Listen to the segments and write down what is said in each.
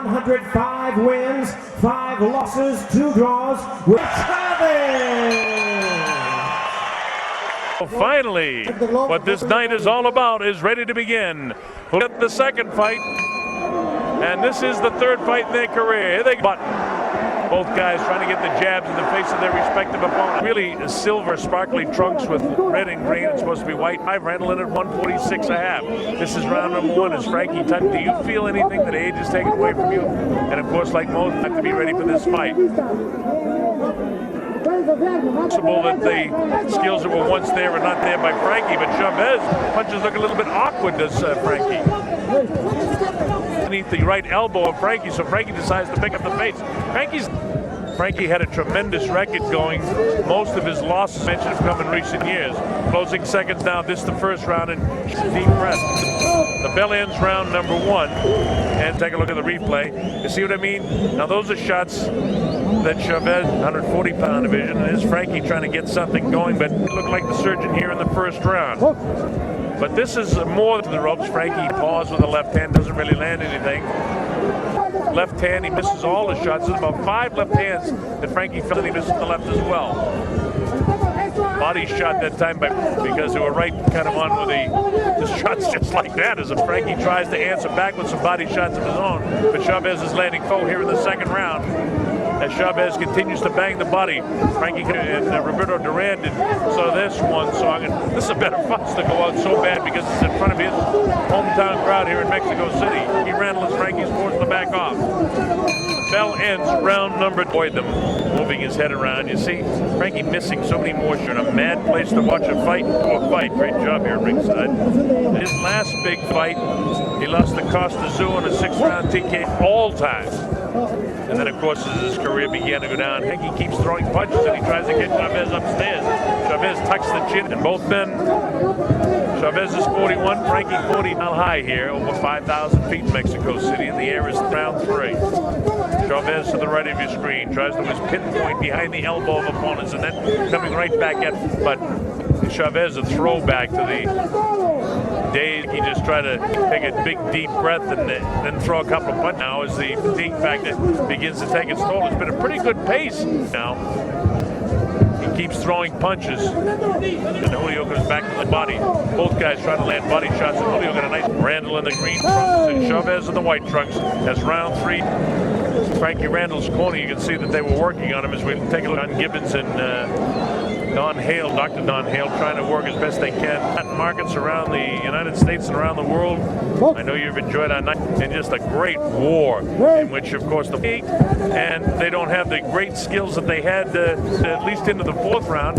105 wins, 5 losses, 2 draws with Chavez. Well, finally, what this night is all about is ready to begin. We'll get the second fight, and this is the third fight in their career. Here they go. Both guys trying to get the jabs in the face of their respective opponent. Really silver, sparkly trunks with red and green. It's supposed to be white. Randell in at 146.5. This is round number 1. As Frankie touched, do you feel anything that age is taken away from you? And of course, like most, have to be ready for this fight. Possible that the skills that were once there are not there by Frankie, but Chavez punches look a little bit awkward, does Frankie. Underneath the right elbow of Frankie, so Frankie decides to pick up the face. Frankie had a tremendous record going. Most of his losses mentioned have come in recent years. Closing seconds now. This is the first round, and deep breath. The bell ends round number 1. And take a look at the replay. You see what I mean? Now those are shots that Chavez, 140-pound division, and is Frankie trying to get something going, but it looked like the surgeon here in the first round. But this is more to the ropes. Frankie paused with the left hand, doesn't really land anything. Left hand, he misses all the shots. There's about 5 left hands that Frankie felt, and he misses the left as well. Body shot that time because they were right kind of on with the shots just like that, as Frankie tries to answer back with some body shots of his own. But Chavez is landing full here in the second round. As Chavez continues to bang the body, Frankie and Roberto Duran did so this one song, and this is a better fight to go out so bad because it's in front of his hometown crowd here in Mexico City. Randell as Frankie's forced to back off. Bell ends round number. Avoid them, moving his head around. You see Frankie missing so many more. You're in a mad place to watch a fight. Great job here, ringside. His last big fight, he lost to Costa Zoo in a 6-round TK all time. And then, of course, as his career began to go down, Frankie keeps throwing punches and he tries to get Chavez upstairs. Chavez tucks the chin, and both men, Chavez is 41, Frankie 40 mile high here, over 5,000 feet in Mexico City, and the air is round 3. Chavez to the right of your screen, tries to his pinpoint behind the elbow of opponents, and then coming right back at, but Chavez a throwback to the days he just tried to take a big deep breath and then throw a couple of punches. Now as the fatigue factor begins to take its toll, it's been a pretty good pace now. He keeps throwing punches, and Julio goes back to the body. Both guys trying to land body shots, and Julio got a nice Randell in the green trunks and Chavez in the white trunks. As round 3, Frankie Randell's corner, you can see that they were working on him as we take a look on Gibbons and Don Hale, Dr. Don Hale, trying to work as best they can. Latin markets around the United States and around the world. I know you've enjoyed our night, and just a great war in which, of course, and they don't have the great skills that they had at least into the 4th round,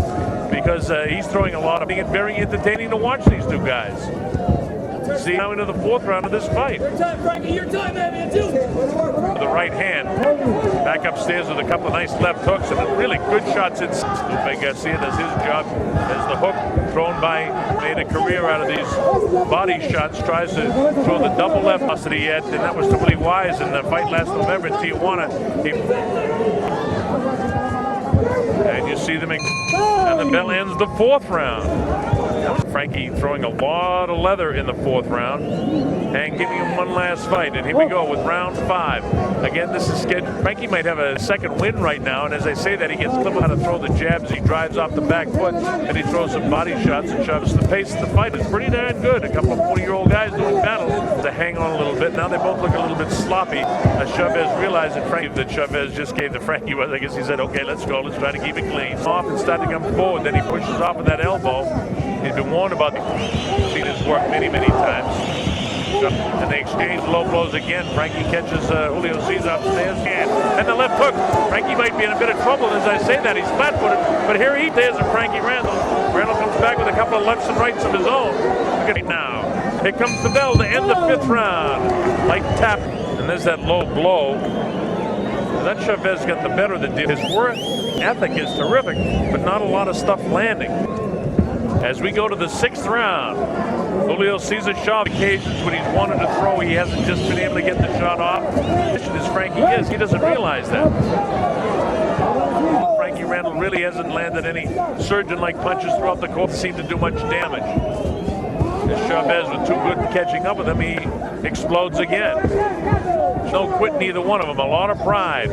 because he's throwing a lot of it. Very entertaining to watch these two guys. See now into the 4th round of this fight. Your time, Frankie, your time, man, too. The right hand, back upstairs with a couple of nice left hooks and really good shots in. Lupe Garcia does his job as the hook thrown by, made a career out of these body shots, tries to throw the double left bust that he had, and that was totally wise in the fight last November in Tijuana. And you see them, and the bell ends the 4th round. Frankie throwing a lot of leather in the 4th round and giving him one last fight. And here we go with round 5. Again, this is scheduled. Frankie might have a second win right now, and as I say that, he gets clipped how to throw the jabs. He drives off the back foot, and he throws some body shots and shoves. The pace of the fight is pretty darn good. A couple of 40-year-old guys doing battle to hang on a little bit. Now they both look a little bit sloppy. As Chavez realized that Chavez just gave the Frankie was, I guess he said, okay, let's go. Let's try to keep it clean. Off and start to come forward. Then he pushes off with that elbow. He's been warned about seen his work many times. And they exchange low blows again. Frankie catches Julio César upstairs, and the left hook. Frankie might be in a bit of trouble. As I say that, he's flat-footed, but here he is, and Frankie Randell. Randell comes back with a couple of lefts and rights of his own. Look at it now. Here comes the bell to end the 5th round. Light tap, and there's that low blow. That Chavez got the better of the deal. His work ethic is terrific, but not a lot of stuff landing. As we go to the 6th round, Julio César Chávez, occasions when he's wanted to throw, he hasn't just been able to get the shot off. As Frankie is, he doesn't realize that. Frankie Randell really hasn't landed any surgeon-like punches throughout the course, seem to do much damage. Chavez with too good catching up with him, he explodes again. No quitting either one of them. A lot of pride.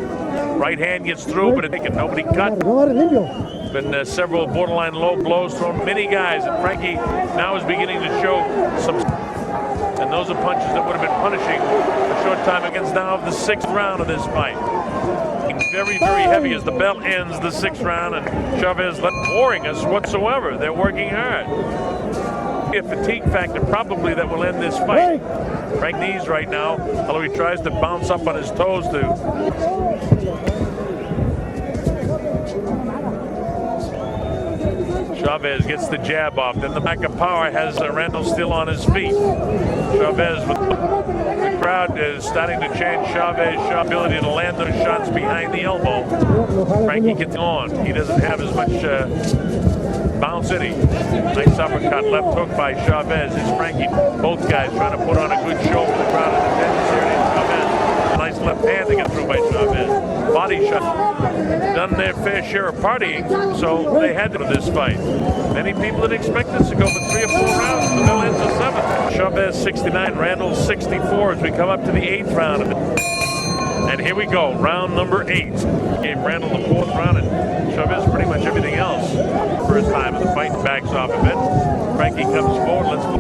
Right hand gets through, but nobody cut. Been several borderline low blows thrown many guys, and Frankie now is beginning to show some. And those are punches that would have been punishing a short time against now the 6th round of this fight. Very, very heavy as the bell ends the 6th round, and Chavez not boring us whatsoever. They're working hard. A fatigue factor probably that will end this fight. Frank knees right now, although he tries to bounce up on his toes Chavez gets the jab off. Then the back of power has Randell still on his feet. Chavez with the crowd is starting to chant Chavez's ability to land those shots behind the elbow. Frankie gets on. He doesn't have as much bounce in him. Nice uppercut, left hook by Chavez. It's Frankie. Both guys trying to put on a good show for the crowd in attendance here. Chavez. Nice left hand to get through by Chavez. Body shot. Done their fair share of partying, so they had to do this fight. Many people had expected this to go for 3 or 4 rounds. The bell ends the 7th. Chavez 69, Randell 64 as we come up to the 8th round. And here we go, round number 8. Gave Randell the 4th round, and Chavez pretty much everything else. First time of the fight, backs off a bit. Frankie comes forward, let's go.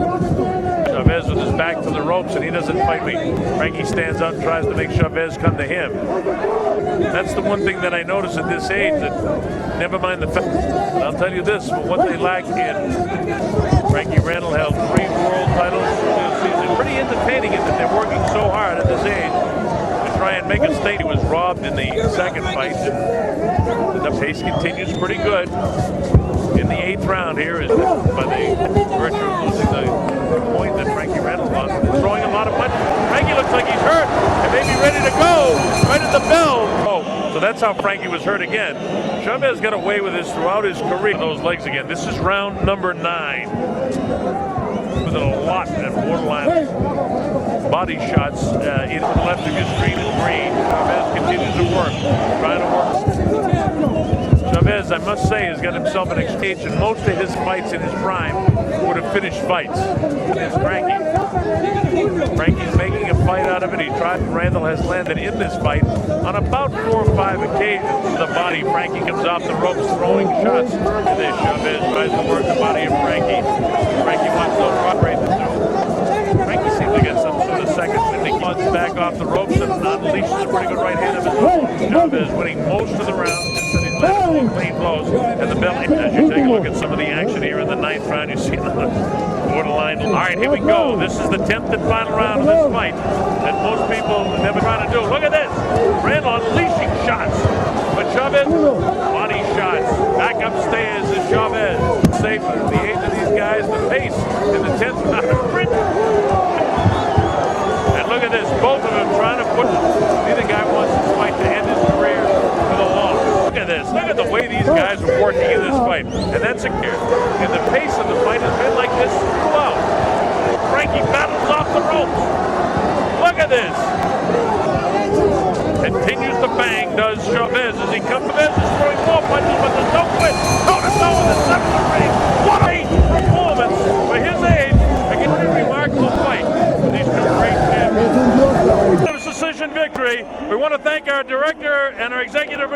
Chavez with his back to the ropes, and he doesn't fight me. Frankie stands up and tries to make Chavez come to him. That's the one thing that I notice at this age, that never mind the fact. I'll tell you this, what they lack in Frankie Randell held 3 world titles this season. Pretty entertaining in that they're working so hard at this age to try and make a state. He was robbed in the 2nd fight, and the pace continues pretty good. In the 8th round here is by the virtue of losing the point that Frankie Randell lost. Throwing a lot of punches. Frankie looks like he's hurt and maybe ready to go right at the bell. Oh, so that's how Frankie was hurt again. Chavez got away with this throughout his career. Those legs again. This is round number 9. With a lot of borderline body shots into the left of your screen is green. Chavez continues to work, trying to work. Chavez, I must say, has got himself an exchange, and most of his fights in his prime would have finished fights. It's Frankie. Frankie's making a fight out of it. He tried. Randell has landed in this fight on about 4 or 5 occasions. The body. Frankie comes off the ropes throwing shots. And then Chavez tries to work the body of Frankie. Frankie wants no cooperate to do. Frankie seems to get some sort of second wind. He cuts back off the ropes and unleashes a pretty good right hand of his own. Chavez winning most of the rounds. Clean blows, and the bell. As you take a look at some of the action here in the 9th round, you see another borderline. All right, here we go. This is the 10th and final round of this fight that most people never try to do. Look at this. Randell unleashing shots, but Chavez body shots. Back upstairs is Chavez. Safe for the 8 of these guys. The pace in the 10th round. And look at this. Both of them trying to put. Neither guy wants this fight to end his career with a loss. Look at this. Look at the way these guys are working in this fight. And that's a gear. And the pace of the fight has been like this throughout. Frankie battles off the ropes. Look at this. Continues to bang, does Chavez as he comes. Chavez is throwing more punches, but there's no quit. Toe-to-toe in the 7th ring. What a performance for his age. Again, a remarkable fight. These 2 great champions. Decision victory. We want to thank our director and our executive